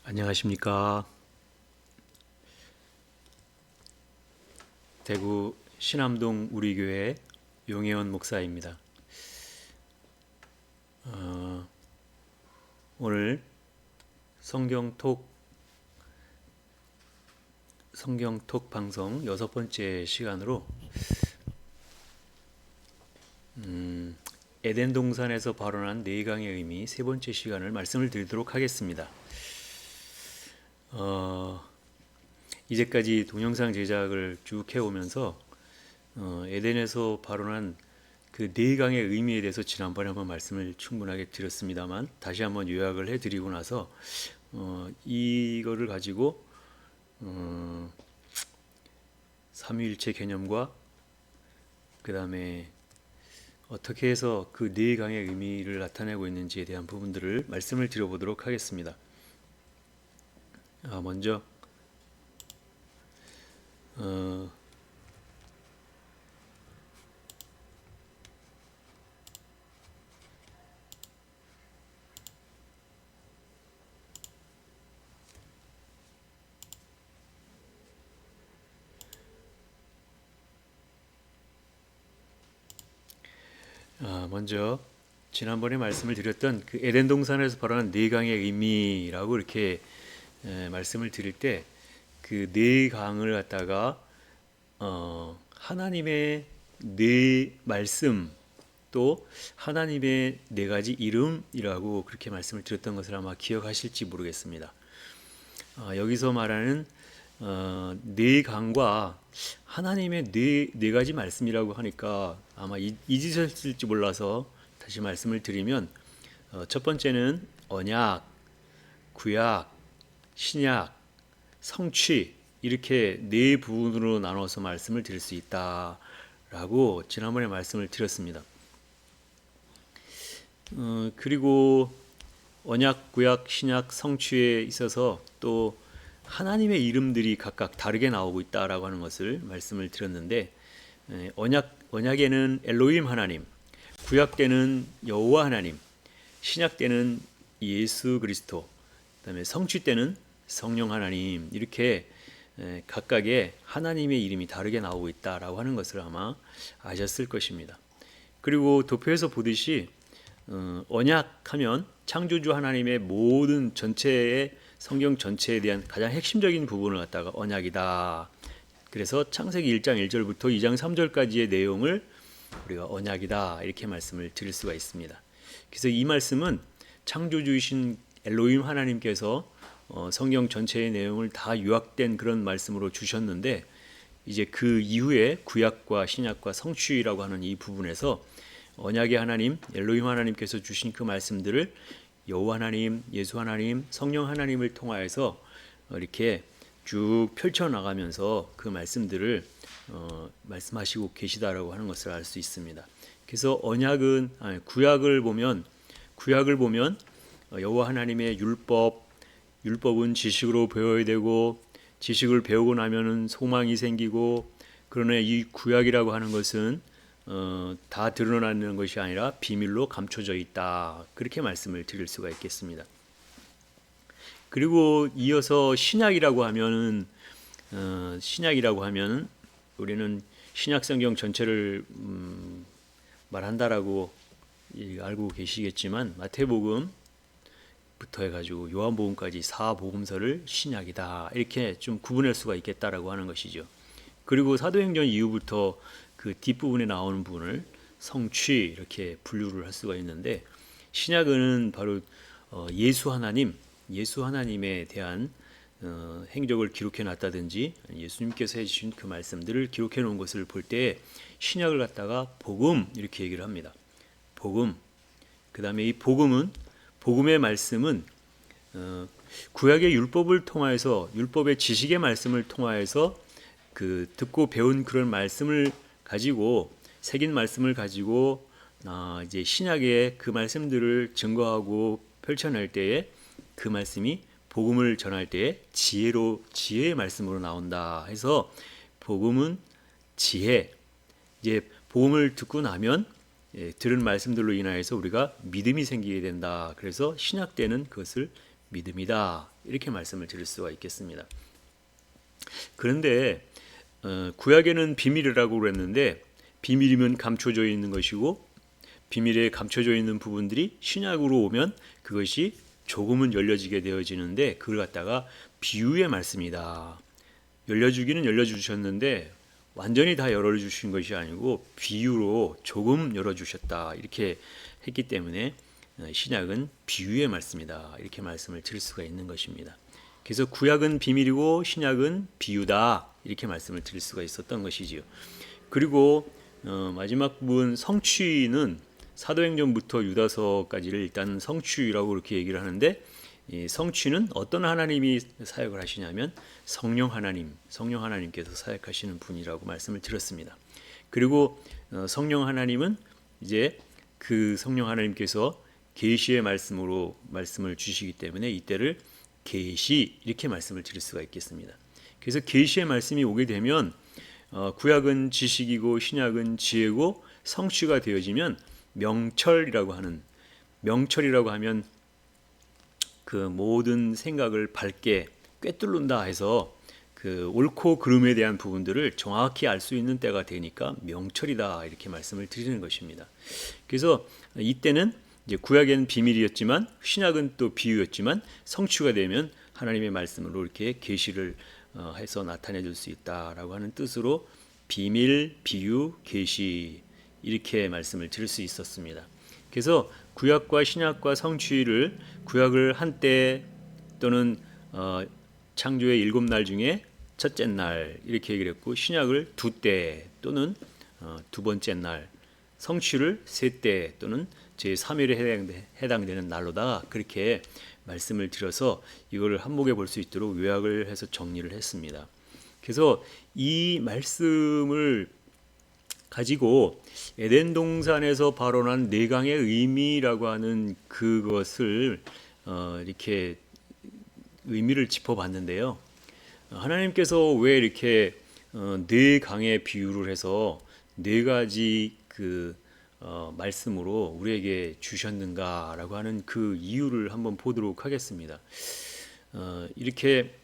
안녕하십니까. 대구 신암동 우리교회 용혜원 목사입니다. 오늘 성경톡 방송 6번째 시간으로 에덴 동산에서 발언한 내강의 의미 3번째 시간을 말씀을 드리도록 하겠습니다. 이제까지 동영상 제작을 쭉 해오면서 에덴에서 발언한 그 내강의 의미에 대해서 지난번에 한번 말씀을 충분하게 드렸습니다만 다시 한번 요약을 해드리고 나서 이거를 가지고 삼위일체 개념과 그 다음에 어떻게 해서 그 내강의 의미를 나타내고 있는지에 대한 부분들을 말씀을 드려보도록 하겠습니다. 먼저 지난번에 말씀을 드렸던 그 에덴 동산에서 발언한 내강의 의미라고 이렇게 말씀을 드릴 때 그 내강을 갖다가 하나님의 네 말씀 또 하나님의 네 가지 이름이라고 그렇게 말씀을 드렸던 것을 아마 기억하실지 모르겠습니다. 여기서 말하는 네 강과 하나님의 네 가지 말씀이라고 하니까 아마 잊으셨을지 몰라서 다시 말씀을 드리면 첫 번째는 언약, 구약, 신약, 성취 이렇게 네 부분으로 나눠서 말씀을 드릴 수 있다라고 지난번에 말씀을 드렸습니다. 그리고 언약, 구약, 신약, 성취에 있어서 또 하나님의 이름들이 각각 다르게 나오고 있다라고 하는 것을 말씀을 드렸는데 언약에는 엘로힘 하나님, 구약 때는 여호와 하나님, 신약 때는 예수 그리스도, 그다음에 성취 때는 성령 하나님 이렇게 각각의 하나님의 이름이 다르게 나오고 있다라고 하는 것을 아마 아셨을 것입니다. 그리고 도표에서 보듯이 언약하면 창조주 하나님의 모든 전체의 성경 전체에 대한 가장 핵심적인 부분을 갖다가 언약이다. 그래서 창세기 1장 1절부터 2장 3절까지의 내용을 우리가 언약이다 이렇게 말씀을 드릴 수가 있습니다. 그래서 이 말씀은 창조주이신 엘로힘 하나님께서 성경 전체의 내용을 다 요약된 그런 말씀으로 주셨는데 이제 그 이후에 구약과 신약과 성취라고 하는 이 부분에서 언약의 하나님 엘로힘 하나님께서 주신 그 말씀들을 여호와 하나님, 예수 하나님, 성령 하나님을 통하여서 이렇게 쭉 펼쳐나가면서 그 말씀들을 말씀하시고 계시다라고 하는 것을 알 수 있습니다. 그래서 구약을 보면 여호와 하나님의 율법은 지식으로 배워야 되고 지식을 배우고 나면은 소망이 생기고 그러나 이 구약이라고 하는 것은 다 드러나는 것이 아니라 비밀로 감춰져 있다. 그렇게 말씀을 드릴 수가 있겠습니다. 그리고 이어서 신약이라고 하면은 우리는 신약 성경 전체를 말한다라고 알고 계시겠지만 마태복음부터 해가지고 요한복음까지 4복음서를 신약이다 이렇게 좀 구분할 수가 있겠다라고 하는 것이죠. 그리고 사도행전 이후부터 그 뒷부분에 나오는 부분을 성취 이렇게 분류를 할 수가 있는데 신약은 바로 예수 하나님에 대한 행적을 기록해 놨다든지 예수님께서 해주신 그 말씀들을 기록해 놓은 것을 볼 때 신약을 갖다가 복음 이렇게 얘기를 합니다. 복음. 그 다음에 이 복음의 말씀은 구약의 율법을 통하여서 율법의 지식의 말씀을 통하여서 그 듣고 배운 그런 말씀을 가지고 새긴 말씀을 가지고 이제 신약의 그 말씀들을 증거하고 펼쳐낼 때에 그 말씀이 복음을 전할 때에 지혜의 말씀으로 나온다 해서 복음은 지혜. 이제 복음을 듣고 나면 들은 말씀들로 인하여서 우리가 믿음이 생기게 된다. 그래서 신약 때는 그것을 믿음이다. 이렇게 말씀을 드릴 수가 있겠습니다. 그런데 구약에는 비밀이라고 그랬는데 비밀이면 감춰져 있는 것이고 비밀에 감춰져 있는 부분들이 신약으로 오면 그것이 조금은 열려지게 되어지는데 그걸 갖다가 비유의 말씀이다. 열려주기는 열려주셨는데 완전히 다 열어주신 것이 아니고 비유로 조금 열어주셨다. 이렇게 했기 때문에 신약은 비유의 말씀이다. 이렇게 말씀을 드릴 수가 있는 것입니다. 그래서 구약은 비밀이고 신약은 비유다. 이렇게 말씀을 드릴 수가 있었던 것이지요. 그리고 마지막 부분 성취는 사도행전부터 유다서까지를 일단 성취라고 그렇게 얘기를 하는데 이 성취는 어떤 하나님이 사역을 하시냐면 성령 하나님께서 사역하시는 분이라고 말씀을 드렸습니다. 그리고 성령 하나님은 이제 그 성령 하나님께서 계시의 말씀으로 말씀을 주시기 때문에 이때를 계시 이렇게 말씀을 드릴 수가 있겠습니다. 그래서 계시의 말씀이 오게 되면 구약은 지식이고 신약은 지혜고 성취가 되어지면 명철이라고 하면 그 모든 생각을 밝게 꿰뚫는다 해서 그 옳고 그름에 대한 부분들을 정확히 알 수 있는 때가 되니까 명철이다 이렇게 말씀을 드리는 것입니다. 그래서 이때는 이제 구약에는 비밀이었지만 신약은 또 비유였지만 성취가 되면 하나님의 말씀으로 이렇게 계시를 해서 나타내 줄 수 있다라고 하는 뜻으로 비밀, 비유, 계시 이렇게 말씀을 드릴 수 있었습니다. 그래서 구약과 신약과 성취를 구약을 한때 또는 창조의 7날 중에 첫째 날 이렇게 얘기를 했고 신약을 두 때 또는 두 번째 날 성취를 세 때 또는 제3일에 해당되는 날로다가 그렇게 말씀을 드려서 이거를 한목에 볼 수 있도록 요약을 해서 정리를 했습니다. 그래서 이 말씀을 가지고 에덴 동산에서 발언한 내강의 의미라고 하는 그것을 이렇게 의미를 짚어봤는데요. 하나님께서 왜 이렇게 네 강의 비유를 해서 네 가지 그 말씀으로 우리에게 주셨는가라고 하는 그 이유를 한번 보도록 하겠습니다. 이렇게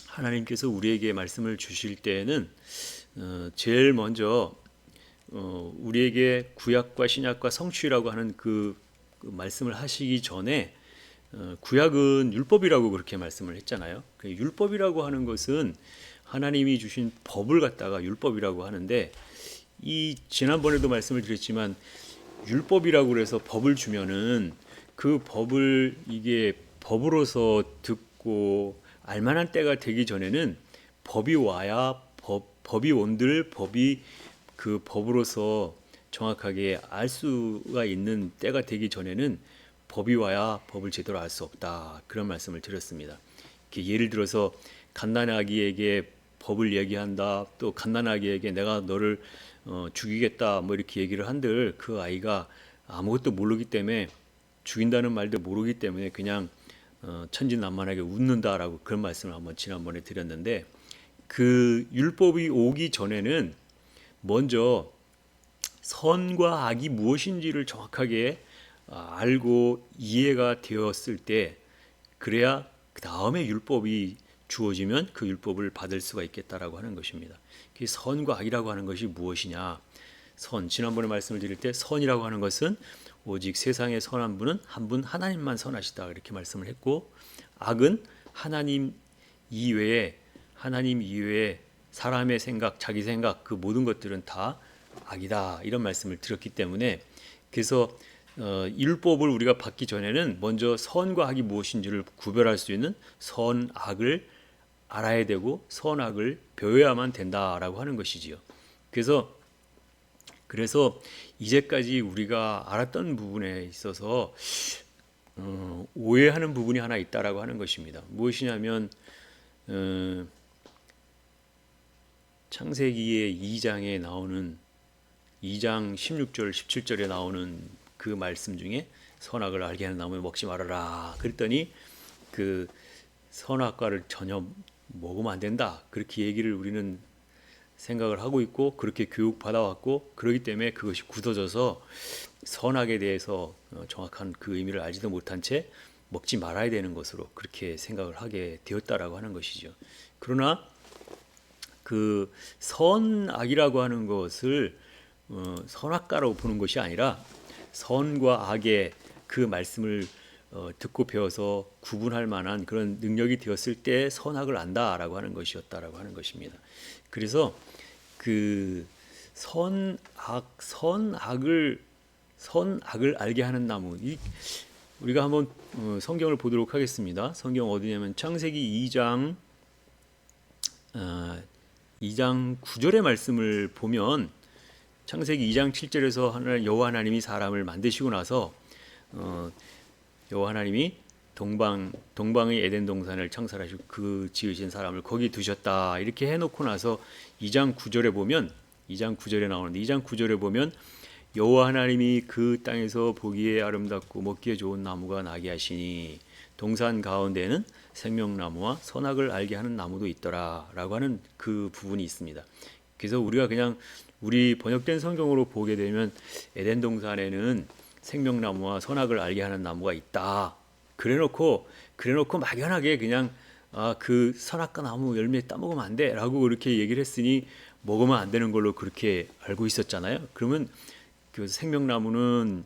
하나님께서 우리에게 말씀을 주실 때에는 제일 먼저 우리에게 구약과 신약과 성취라고 하는 그 말씀을 하시기 전에 구약은 율법이라고 그렇게 말씀을 했잖아요. 율법이라고 하는 것은 하나님이 주신 법을 갖다가 율법이라고 하는데 이 지난번에도 말씀을 드렸지만 율법이라고 해서 법을 주면은 그 법을 이게 법으로서 듣고 알만한 때가 되기 전에는 법이 와야 법이 온들 법이 그 법으로서 정확하게 알 수가 있는 때가 되기 전에는 법이 와야 법을 제대로 알 수 없다. 그런 말씀을 드렸습니다. 예를 들어서 갓난아기에게 법을 얘기한다. 또 갓난아기에게 내가 너를 죽이겠다. 뭐 이렇게 얘기를 한들 그 아이가 아무것도 모르기 때문에 죽인다는 말도 모르기 때문에 그냥 천진난만하게 웃는다라고 그런 말씀을 한번 지난번에 드렸는데 그 율법이 오기 전에는 먼저 선과 악이 무엇인지를 정확하게 알고 이해가 되었을 때 그래야 그 다음에 율법이 주어지면 그 율법을 받을 수가 있겠다라고 하는 것입니다. 그 선과 악이라고 하는 것이 무엇이냐? 지난번에 말씀을 드릴 때 선이라고 하는 것은 오직 세상에 선한 분은 한 분 하나님만 선하시다 이렇게 말씀을 했고 악은 하나님 이외에 사람의 생각, 자기 생각 그 모든 것들은 다 악이다 이런 말씀을 드렸기 때문에 그래서 율법을 우리가 받기 전에는 먼저 선과 악이 무엇인지를 구별할 수 있는 선, 악을 알아야 되고 선악을 배워야만 된다라고 하는 것이지요. 그래서 이제까지 우리가 알았던 부분에 있어서 오해하는 부분이 하나 있다라고 하는 것입니다. 무엇이냐면 창세기의 2장에 나오는 2장 16절 17절에 나오는 그 말씀 중에 선악을 알게 하는 나무에 먹지 말아라. 그랬더니 그 선악과를 전혀 먹으면 안 된다. 그렇게 얘기를 우리는 생각을 하고 있고 그렇게 교육받아왔고 그렇기 때문에 그것이 굳어져서 선악에 대해서 정확한 그 의미를 알지도 못한 채 먹지 말아야 되는 것으로 그렇게 생각을 하게 되었다라고 하는 것이죠. 그러나 그 선악이라고 하는 것을 선악과로 보는 것이 아니라 선과 악의 그 말씀을 듣고 배워서 구분할 만한 그런 능력이 되었을 때 선악을 안다라고 하는 것이었다라고 하는 것입니다. 그래서 그 선악을 알게 하는 나무, 우리가 한번 성경을 보도록 하겠습니다. 성경 어디냐면 창세기 2장 9절의 말씀을 보면, 창세기 2장 7절에서 여호와 하나님이 사람을 만드시고 나서 여호와 하나님이 동방의 에덴 동산을 창설하시고 그 지으신 사람을 거기 두셨다 이렇게 해놓고 나서 2장 9절에 보면, 2장 9절에 나오는데 2장 9절에 보면 여호와 하나님이 그 땅에서 보기에 아름답고 먹기에 좋은 나무가 나게 하시니 동산 가운데에는 생명나무와 선악을 알게 하는 나무도 있더라라고 하는 그 부분이 있습니다. 그래서 우리가 그냥 우리 번역된 성경으로 보게 되면 에덴 동산에는 생명나무와 선악을 알게 하는 나무가 있다. 그래놓고 막연하게 그냥 그 선악과 나무 열매 따먹으면 안 돼라고 그렇게 얘기를 했으니 먹으면 안 되는 걸로 그렇게 알고 있었잖아요. 그러면 그 생명나무는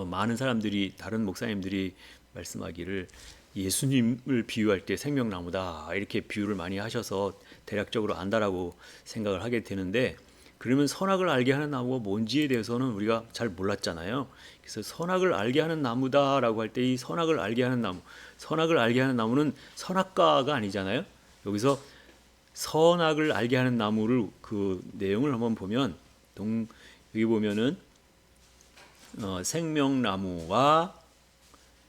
많은 사람들이, 다른 목사님들이 말씀하기를 예수님을 비유할 때 생명나무다 이렇게 비유를 많이 하셔서 대략적으로 안다라고 생각을 하게 되는데, 그러면 선악을 알게 하는 나무가 뭔지에 대해서는 우리가 잘 몰랐잖아요. 그래서 선악을 알게 하는 나무다라고 할 때 이 선악을 알게 하는 나무, 선악을 알게 하는 나무는 선악과가 아니잖아요. 여기서 선악을 알게 하는 나무를 그 내용을 한번 보면 여기 보면은 생명나무와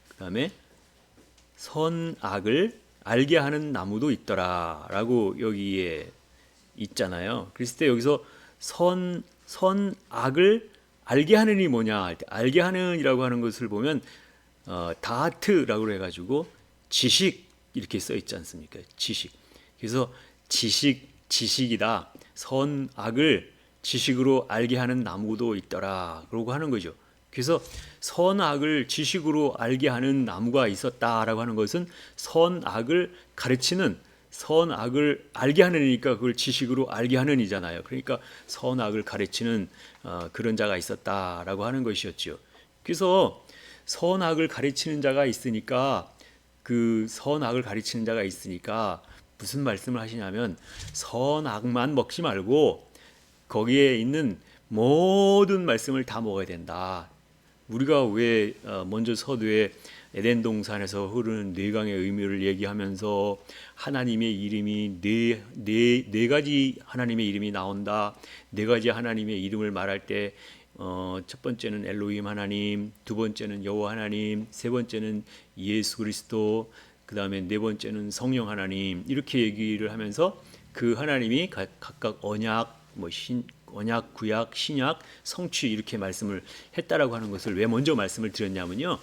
그다음에 선악을 알게 하는 나무도 있더라라고 여기에 있잖아요. 그랬을 때 여기서 선악을 알게 하는이 뭐냐 할 때, 알게 하는이라고 하는 것을 보면 다트라고 해가지고 지식 이렇게 써 있지 않습니까? 지식. 그래서 지식이다. 선악을 지식으로 알게 하는 나무도 있더라. 그러고 하는 거죠. 그래서 선악을 지식으로 알게 하는 나무가 있었다라고 하는 것은 선악을 가르치는, 선악을 알게 하느니까 그걸 지식으로 알게 하는 이잖아요. 그러니까 선악을 가르치는 그런 자가 있었다라고 하는 것이었죠. 그래서 선악을 가르치는 자가 있으니까, 그 선악을 가르치는 자가 있으니까 무슨 말씀을 하시냐면 선악만 먹지 말고 거기에 있는 모든 말씀을 다 먹어야 된다. 우리가 왜 먼저 서두에 에덴 동산에서 흐르는 네 강의 의미를 얘기하면서 하나님의 이름이 네 가지 하나님의 이름이 나온다. 네 가지 하나님의 이름을 말할 때 첫 번째는 엘로힘 하나님, 두 번째는 여호와 하나님, 세 번째는 예수 그리스도, 그 다음에 네 번째는 성령 하나님, 이렇게 얘기를 하면서 그 하나님이 각각 언약, 언약, 구약, 신약, 성취 이렇게 말씀을 했다라고 하는 것을 왜 먼저 말씀을 드렸냐면요.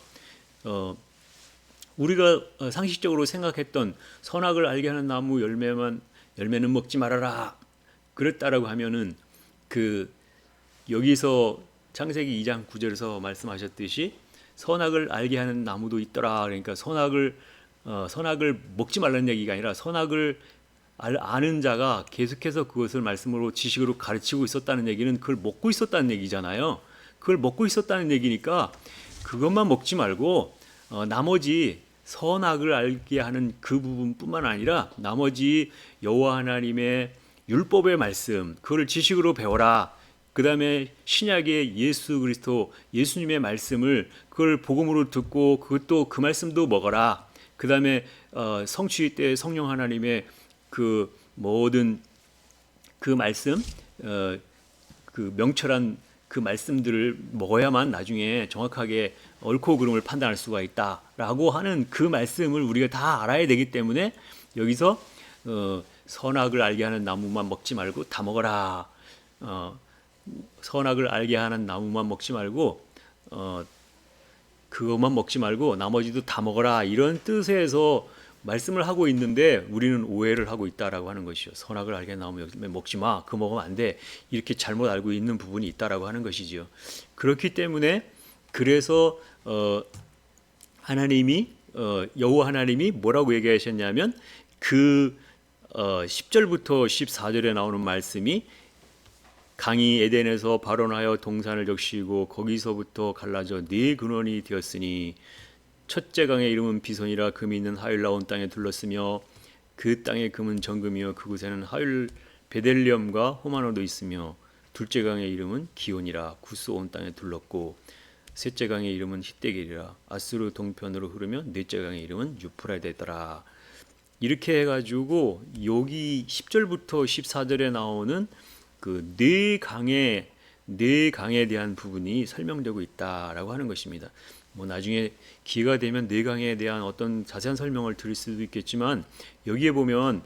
우리가 상식적으로 생각했던 선악을 알게 하는 나무 열매는 먹지 말아라 그랬다라고 하면은 여기서 창세기 2장 9절에서 말씀하셨듯이 선악을 알게 하는 나무도 있더라. 그러니까 선악을 먹지 말라는 얘기가 아니라 선악을 아는 자가 계속해서 그것을 말씀으로 지식으로 가르치고 있었다는 얘기는 그걸 먹고 있었다는 얘기잖아요. 그걸 먹고 있었다는 얘기니까 그것만 먹지 말고 나머지 선악을 알게 하는 그 부분뿐만 아니라 나머지 여호와 하나님의 율법의 말씀, 그걸 지식으로 배워라. 그 다음에 신약의 예수 그리스도, 예수님의 말씀을 그걸 복음으로 듣고 그것도 그 말씀도 먹어라. 그 다음에 성취 때 성령 하나님의 그 모든 그 말씀, 그 명철한 그 말씀들을 먹어야만 나중에 정확하게 옳고 그름을 판단할 수가 있다라고 하는 그 말씀을 우리가 다 알아야 되기 때문에 여기서 선악을 알게 하는 나무만 먹지 말고 다 먹어라. 선악을 알게 하는 나무만 먹지 말고 그것만 먹지 말고 나머지도 다 먹어라, 이런 뜻에서 말씀을 하고 있는데 우리는 오해를 하고 있다라고 하는 것이죠. 선악을 알게 나오면 먹지 마, 그거 먹으면 안 돼, 이렇게 잘못 알고 있는 부분이 있다라고 하는 것이지요. 그렇기 때문에 그래서 하나님이 여호와 하나님이 뭐라고 얘기하셨냐면 그 10절부터 14절에 나오는 말씀이 강이 에덴에서 발원하여 동산을 적시고 거기서부터 갈라져 네 근원이 되었으니 첫째 강의 이름은 비손이라 금이 있는 하율 나온 땅에 둘렀으며 그 땅의 금은 정금이요 그곳에는 하율 베델리엄과 호마노도 있으며 둘째 강의 이름은 기온이라 구스 온 땅에 둘렀고 셋째 강의 이름은 히데겔이라 아수르 동편으로 흐르며 넷째 강의 이름은 유프라데더라. 이렇게 해가지고 여기 10절부터 14절에 나오는 그 네 강에 대한 부분이 설명되고 있다라고 하는 것입니다. 뭐 나중에 기회가 되면 네 강에 대한 어떤 자세한 설명을 드릴 수도 있겠지만 여기에 보면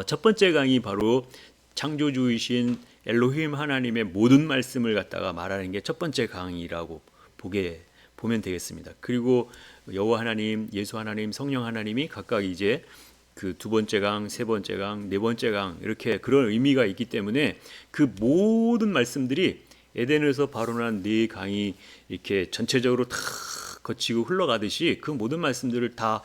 첫 번째 강이 바로 창조주이신 엘로힘 하나님의 모든 말씀을 갖다가 말하는 게 첫 번째 강이라고 보면 되겠습니다. 그리고 여호와 하나님, 예수 하나님, 성령 하나님이 각각 이제 그 두 번째 강, 세 번째 강, 네 번째 강 이렇게 그런 의미가 있기 때문에 그 모든 말씀들이 에덴에서 발원한 네 강이 이렇게 전체적으로 다 거치고 흘러가듯이 그 모든 말씀들을 다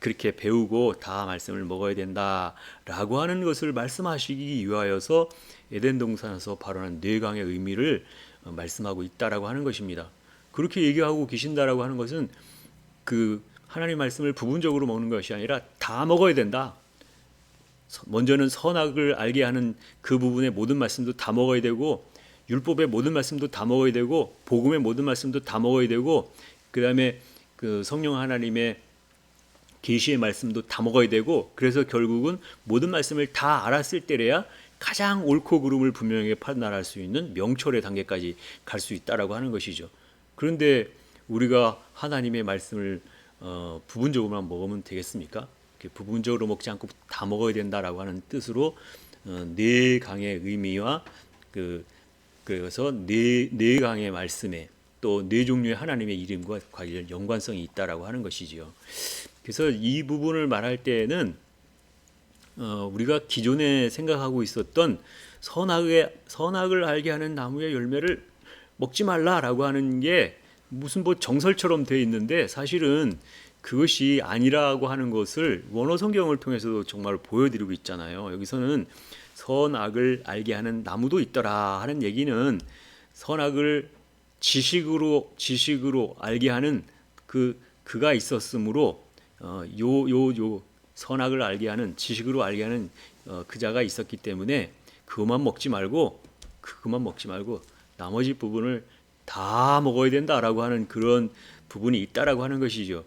그렇게 배우고 다 말씀을 먹어야 된다라고 하는 것을 말씀하시기 위하여서 에덴 동산에서 발원한 네 강의 의미를 말씀하고 있다라고 하는 것입니다. 그렇게 얘기하고 계신다라고 하는 것은 그 하나님 말씀을 부분적으로 먹는 것이 아니라 다 먹어야 된다. 먼저는 선악을 알게 하는 그 부분의 모든 말씀도 다 먹어야 되고 율법의 모든 말씀도 다 먹어야 되고 복음의 모든 말씀도 다 먹어야 되고 그다음에 그 성령 하나님의 계시의 말씀도 다 먹어야 되고 그래서 결국은 모든 말씀을 다 알았을 때래야 가장 옳고 그름을 분명하게 판단할 수 있는 명철의 단계까지 갈 수 있다라고 하는 것이죠. 그런데 우리가 하나님의 말씀을 부분적으로만 먹으면 되겠습니까? 부분적으로 먹지 않고 다 먹어야 된다라고 하는 뜻으로 네 강의 의미와 그래서 네 강의 말씀에 또 네 종류의 하나님의 이름과 관련 연관성이 있다라고 하는 것이지요. 그래서 이 부분을 말할 때에는 우리가 기존에 생각하고 있었던 선악을 알게 하는 나무의 열매를 먹지 말라라고 하는 게 무슨 뭐 정설처럼 되어 있는데 사실은 그것이 아니라고 하는 것을 원어 성경을 통해서도 정말 보여드리고 있잖아요. 여기서는 선악을 알게 하는 나무도 있더라 하는 얘기는 선악을 지식으로 알게 하는 그가 있었으므로 요 선악을 알게 하는 지식으로 알게 하는 그 자가 있었기 때문에 그것만 먹지 말고 나머지 부분을 다 먹어야 된다라고 하는 그런 부분이 있다라고 하는 것이죠.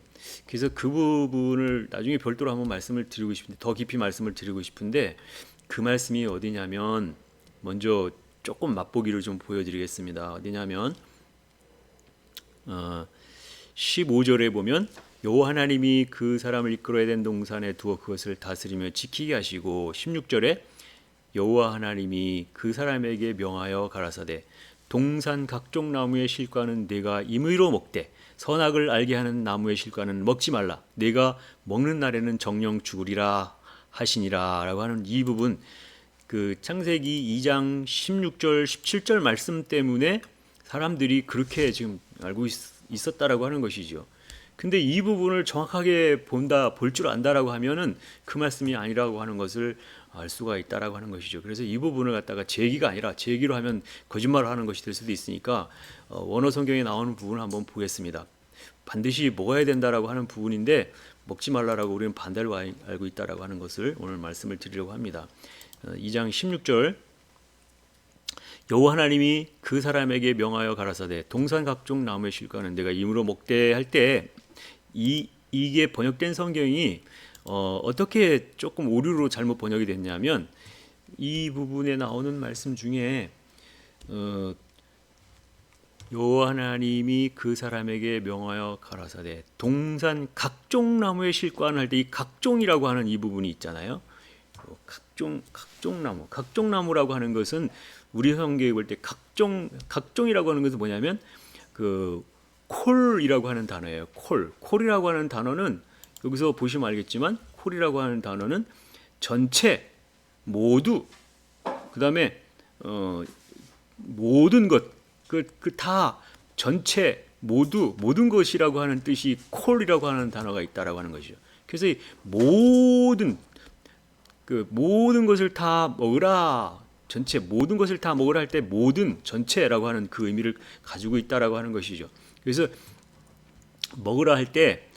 그래서 그 부분을 나중에 별도로 한번 말씀을 드리고 싶은데 더 깊이 말씀을 드리고 싶은데 그 말씀이 어디냐면 먼저 조금 맛보기를 좀 보여드리겠습니다. 어디냐면 15절에 보면 여호와 하나님이 그 사람을 이끌어야 된 동산에 두어 그것을 다스리며 지키게 하시고 16절에 여호와 하나님이 그 사람에게 명하여 가라사대 동산 각종 나무의 실과는 네가 임의로 먹되 선악을 알게 하는 나무의 실과는 먹지 말라. 네가 먹는 날에는 정령 죽으리라 하시니라 라고 하는 이 부분 그 창세기 2장 16절 17절 말씀 때문에 사람들이 그렇게 지금 알고 있었다라고 하는 것이죠. 근데 이 부분을 정확하게 볼 줄 안다라고 하면은 그 말씀이 아니라고 하는 것을 알 수가 있다라고 하는 것이죠. 그래서 이 부분을 갖다가 제기가 아니라 제기로 하면 거짓말을 하는 것이 될 수도 있으니까 원어 성경에 나오는 부분을 한번 보겠습니다. 반드시 먹어야 된다라고 하는 부분인데 먹지 말라라고 우리는 반대로 알고 있다라고 하는 것을 오늘 말씀을 드리려고 합니다. 2장 16절 여호와 하나님이 그 사람에게 명하여 가라사대 동산 각종 나무의 실과는 내가 임으로 먹되 할 때 이게 번역된 성경이 어떻게 조금 오류로 잘못 번역이 됐냐면 이 부분에 나오는 말씀 중에 여호와 하나님이 그 사람에게 명하여 가라사대 동산 각종 나무의 실과는 할 때 이 각종이라고 하는 이 부분이 있잖아요. 각종 나무라고 하는 것은 우리 성경에 볼 때 각종이라고 하는 것은 뭐냐면 그 콜이라고 하는 단어예요. 콜이라고 하는 단어는 여기서 보시면 알겠지만 콜이라고 하는 단어는 전체 모두 그다음에 모든 것 다 전체 모든 것이라고 하는 뜻이 콜이라고 하는 단어가 있다라고 하는 것이죠. 그래서 이 모든 것을 다 먹으라, 전체 모든 것을 다 먹으라 할 때 모든 전체라고 하는 그 의미를 가지고 있다라고 하는 것이죠. 그래서 먹으라 할 때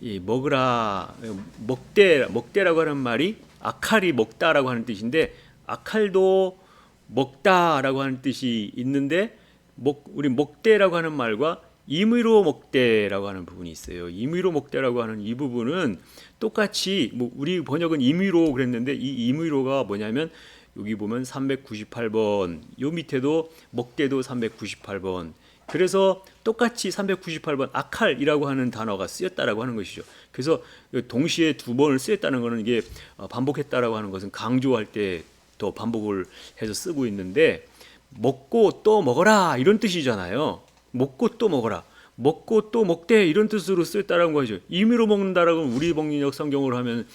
이 먹으라, 먹대라고 하는 말이 아칼이 먹다라고 하는 뜻인데, 아칼도 먹다라고 하는 뜻이 있는데, 우리 먹대라고 하는 말과 임의로 먹대라고 하는 부분이 있어요. 임의로 먹대라고 하는 이 부분은 똑같이 우리 번역은 임의로 그랬는데, 이 임의로가 뭐냐면 여기 보면 398번, 요 밑에도 먹대도 398번. 그래서 똑같이 398번 아칼이라고 하는 단어가 쓰였다라고 하는 것이죠. 그래서 동시에 두 번을 쓰였다는 것은 이게 반복했다라고 하는 것은 강조할 때 더 반복을 해서 쓰고 있는데, 먹고 또 먹어라 이런 뜻이잖아요. 먹고 또 먹어라, 먹고 또 먹되 이런 뜻으로 쓰였다라는 거죠. 임의로 먹는다라고 우리 번역 성경으로 하면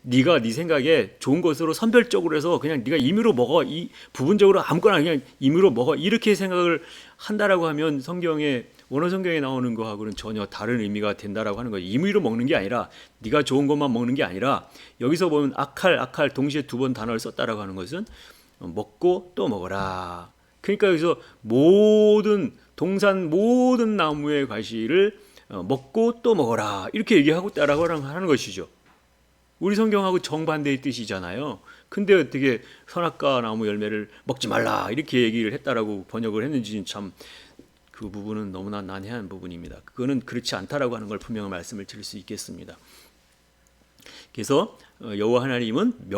네가 네 생각에 좋은 것으로 선별적으로 해서 그냥 네가 임의로 먹어, 이 부분적으로 아무거나 그냥 임의로 먹어 이렇게 생각을 한다라고 하면 성경에 원어 성경에 나오는 거하고는 전혀 다른 의미가 된다라고 하는 거예요. 임의로 먹는 게 아니라 네가 좋은 것만 먹는 게 아니라, 여기서 보면 아칼 동시에 두 번 단어를 썼다라고 하는 것은 먹고 또 먹어라. 그러니까 여기서 모든 동산 모든 나무의 과실을 먹고 또 먹어라 이렇게 얘기하고 있다라고 하는 것이죠. 우리 성경하고 정반대의 뜻이잖아요. 근데 어떻게 선악과 나무 열매를 먹지 말라 이렇게 얘기를 했다라고 번역을 했는지는 참 그 부분은 너무나 난해한 부분입니다. 그거는 그렇지 않다라고 하는 걸 분명히 말씀을 드릴 수 있겠습니다. 그래서 여호와 하나님은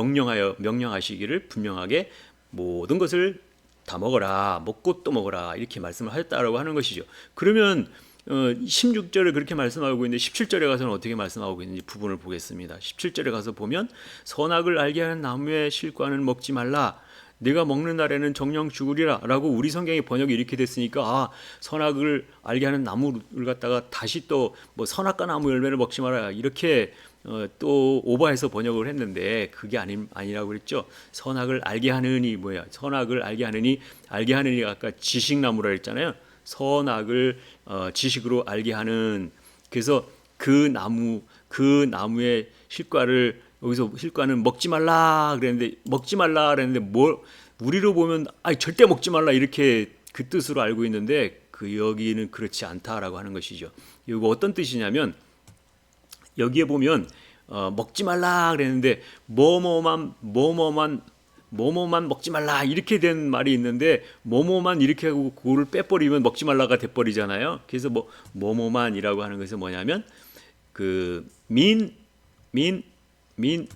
명령하시기를 분명하게 모든 것을 다 먹어라, 먹고 또 먹어라 이렇게 말씀을 하셨다라고 하는 것이죠. 그러면 16절에 그렇게 말씀하고 있는데 17절에 가서는 어떻게 말씀하고 있는지 부분을 보겠습니다. 17절에 가서 보면 선악을 알게 하는 나무의 실과는 먹지 말라, 내가 먹는 날에는 정령 죽으리라 라고 우리 성경의 번역이 이렇게 됐으니까 선악을 알게 하는 나무를 갖다가 다시 또 뭐 선악과 나무 열매를 먹지 마라 이렇게 또 오버해서 번역을 했는데, 그게 아니라고 그랬죠. 선악을 알게 하느니 뭐야? 선악을 알게 하느니 아까 지식나무라 했잖아요. 선악을 지식으로 알게 하는, 그래서 그 나무의 실과를 여기서 실과는 먹지 말라 그랬는데 뭘 우리로 보면 절대 먹지 말라 이렇게 그 뜻으로 알고 있는데 그 여기는 그렇지 않다라고 하는 것이죠. 이거 어떤 뜻이냐면 여기에 보면 먹지 말라 그랬는데 뭐뭐만 먹지 말라 이렇게 된 말이 있는데, 뭐뭐만 이렇게 하고 그거를 빼버리면 먹지 말라가 돼버리잖아요. 그래서 뭐뭐만이라고 하는 것은 뭐냐면 그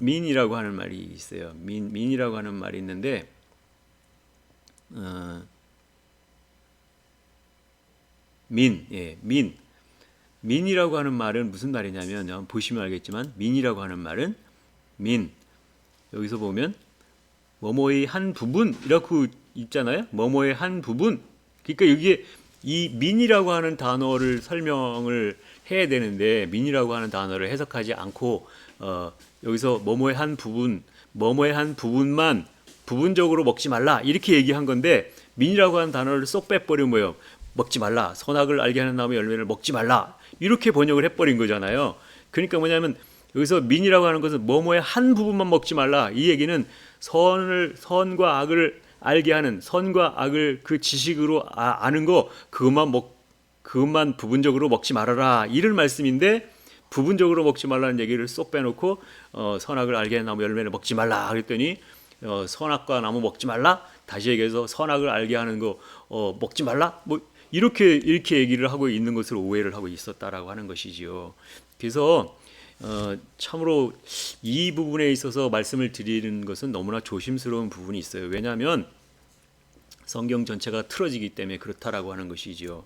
민이라고 하는 말이 있어요. 민이라고 하는 말이 있는데 민이라고 하는 말은 무슨 말이냐면, 보시면 알겠지만 민이라고 하는 말은 여기서 보면 뭐뭐의 한 부분이라고 있잖아요. 뭐뭐의 한 부분. 그러니까 여기에 이 민이라고 하는 단어를 설명을 해야 되는데, 민이라고 하는 단어를 해석하지 않고 여기서 뭐뭐의 한 부분만 부분적으로 먹지 말라 이렇게 얘기한 건데, 민이라고 하는 단어를 쏙 빼버리면 뭐예요? 먹지 말라, 선악을 알게 하는 나무의 열매를 먹지 말라 이렇게 번역을 해버린 거잖아요. 그러니까 뭐냐면 여기서 민이라고 하는 것은 뭐뭐의 한 부분만 먹지 말라, 이 얘기는 선과 악을 알게 하는, 선과 악을 그 지식으로 아는 거 그것만 부분적으로 먹지 말아라 이런 말씀인데, 부분적으로 먹지 말라는 얘기를 쏙 빼놓고 선악을 알게 하는 나무 열매를 먹지 말라 그랬더니 선악과 나무 먹지 말라, 다시 얘기해서 선악을 알게 하는 거 먹지 말라, 뭐 이렇게 얘기를 하고 있는 것을 오해를 하고 있었다라고 하는 것이지요. 그래서 참으로 이 부분에 있어서 말씀을 드리는 것은 너무나 조심스러운 부분이 있어요. 왜냐하면 성경 전체가 틀어지기 때문에 그렇다라고 하는 것이지요.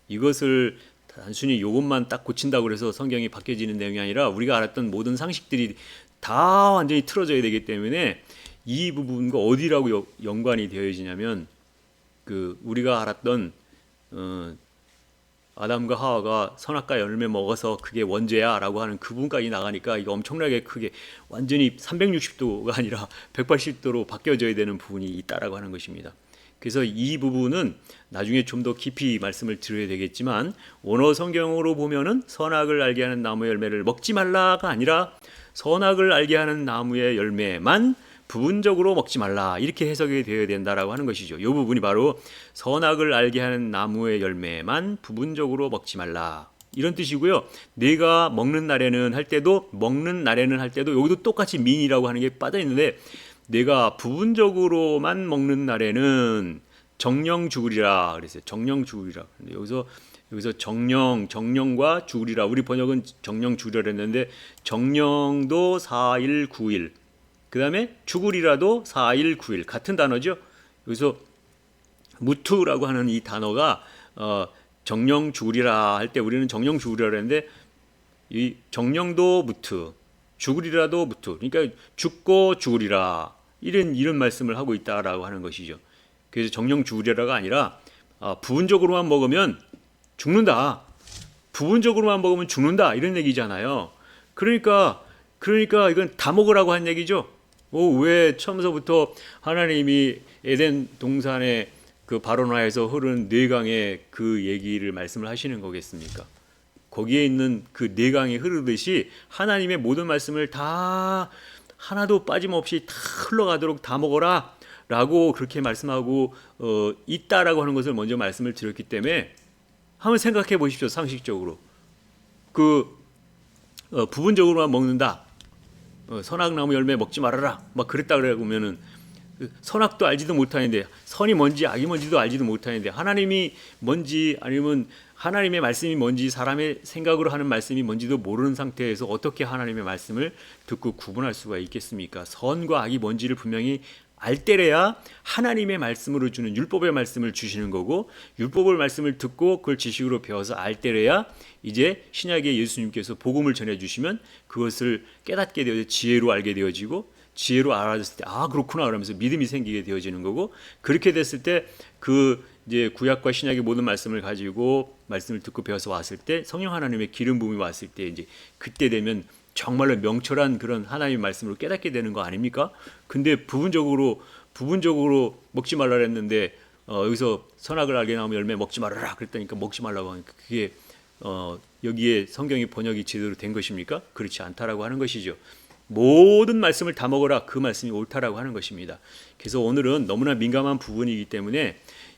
이것을 단순히 이것만 딱 고친다고 해서 성경이 바뀌어지는 내용이 아니라 우리가 알았던 모든 상식들이 다 완전히 틀어져야 되기 때문에 이 부분과 어디라고 연관이 되어지냐면, 그 우리가 알았던 아담과 하와가 선악과 열매 먹어서 그게 원죄야라고 하는 그 부분까지 나가니까 이거 엄청나게 크게 완전히 360도가 아니라 180도로 바뀌어져야 되는 부분이 있다라고 하는 것입니다. 그래서 이 부분은 나중에 좀 더 깊이 말씀을 드려야 되겠지만 원어 성경으로 보면은 선악을 알게 하는 나무의 열매를 먹지 말라가 아니라 선악을 알게 하는 나무의 열매만 부분적으로 먹지 말라 이렇게 해석이 되어야 된다라고 하는 것이죠. 이 부분이 바로 선악을 알게 하는 나무의 열매만 부분적으로 먹지 말라 이런 뜻이고요. 내가 먹는 날에는 할 때도 여기도 똑같이 민이라고 하는 게 빠져 있는데 내가 부분적으로만 먹는 날에는 정령 죽으리라 그랬어요. 정령 죽으리라. 여기서 정령과 죽으리라. 우리 번역은 정령 죽으리라 그랬는데 정령도 4일 9일. 그다음에 죽으리라도 4일 9일 같은 단어죠. 여기서 무투라고 하는 이 단어가 정령 죽으리라 할 때 우리는 정령 죽으리라 그랬는데 이 정령도 무투, 죽으리라도 무투. 그러니까 죽고 죽으리라. 이런 말씀을 하고 있다라고 하는 것이죠. 그래서 정령 죽으리라가 아니라 부분적으로만 먹으면 죽는다. 부분적으로만 먹으면 죽는다. 이런 얘기잖아요. 그러니까 이건 다 먹으라고 한 얘기죠. 왜 처음서부터 하나님이 에덴 동산의 그 바로나에서 흐른 네 강의 그 얘기를 말씀을 하시는 거겠습니까? 거기에 있는 그 네 강이 흐르듯이 하나님의 모든 말씀을 다 하나도 빠짐없이 다 흘러가도록 다 먹어라 라고 그렇게 말씀하고 있다라고 하는 것을 먼저 말씀을 드렸기 때문에 한번 생각해 보십시오. 상식적으로 부분적으로만 먹는다. 선악나무 열매 먹지 말아라. 막 그랬다 그러면은 선악도 알지도 못하는데 선이 뭔지 악이 뭔지도 알지도 못하는데 하나님이 뭔지 아니면 하나님의 말씀이 뭔지 사람의 생각으로 하는 말씀이 뭔지도 모르는 상태에서 어떻게 하나님의 말씀을 듣고 구분할 수가 있겠습니까? 선과 악이 뭔지를 분명히 알 때래야 하나님의 말씀으로 주는 율법의 말씀을 주시는 거고 율법의 말씀을 듣고 그걸 지식으로 배워서 알 때래야 이제 신약의 예수님께서 복음을 전해주시면 그것을 깨닫게 되어 지혜로 알게 되어지고 지혜로 알아졌을 때 그렇구나 그러면서 믿음이 생기게 되어지는 거고 그렇게 됐을 때 이제 구약과 신약의 모든 말씀을 가지고 말씀을 듣고 배워서 왔을 때 성령 하나님의 기름 부음이 왔을 때 이제 그때 되면 정말로 명철한 그런 하나님의 말씀으로 깨닫게 되는 거 아닙니까? 근데 부분적으로 먹지 말라 그랬는데 여기서 선악을 알게 나오면 열매 먹지 말아라 그랬다니까 먹지 말라고 하니까 그게 여기에 성경이 번역이 제대로 된 것입니까? 그렇지 않다라고 하는 것이죠. 모든 말씀을 다 먹어라 그 말씀이 옳다라고 하는 것입니다. 그래서 오늘은 너무나 민감한 부분이기 때문에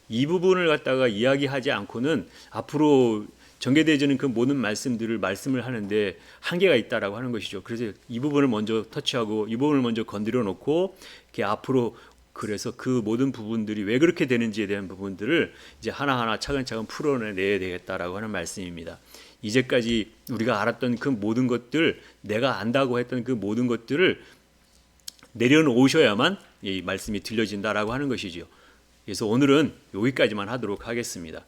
이 부분을 갖다가 이야기하지 않고는 앞으로 전개되어지는 그 모든 말씀을 하는데 한계가 있다라고 하는 것이죠. 그래서 이 부분을 먼저 터치하고 이 부분을 먼저 건드려 놓고 이렇게 앞으로 그래서 그 모든 부분들이 왜 그렇게 되는지에 대한 부분들을 이제 하나하나 차근차근 풀어내야 되겠다라고 하는 말씀입니다. 이제까지 우리가 알았던 그 모든 것들, 내가 안다고 했던 그 모든 것들을 내려놓으셔야만 이 말씀이 들려진다라고 하는 것이죠. 그래서 오늘은 여기까지만 하도록 하겠습니다.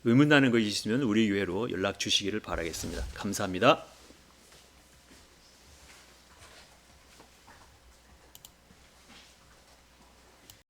의문나는 것이 있으면 우리 교회로 연락 주시기를 바라겠습니다. 감사합니다.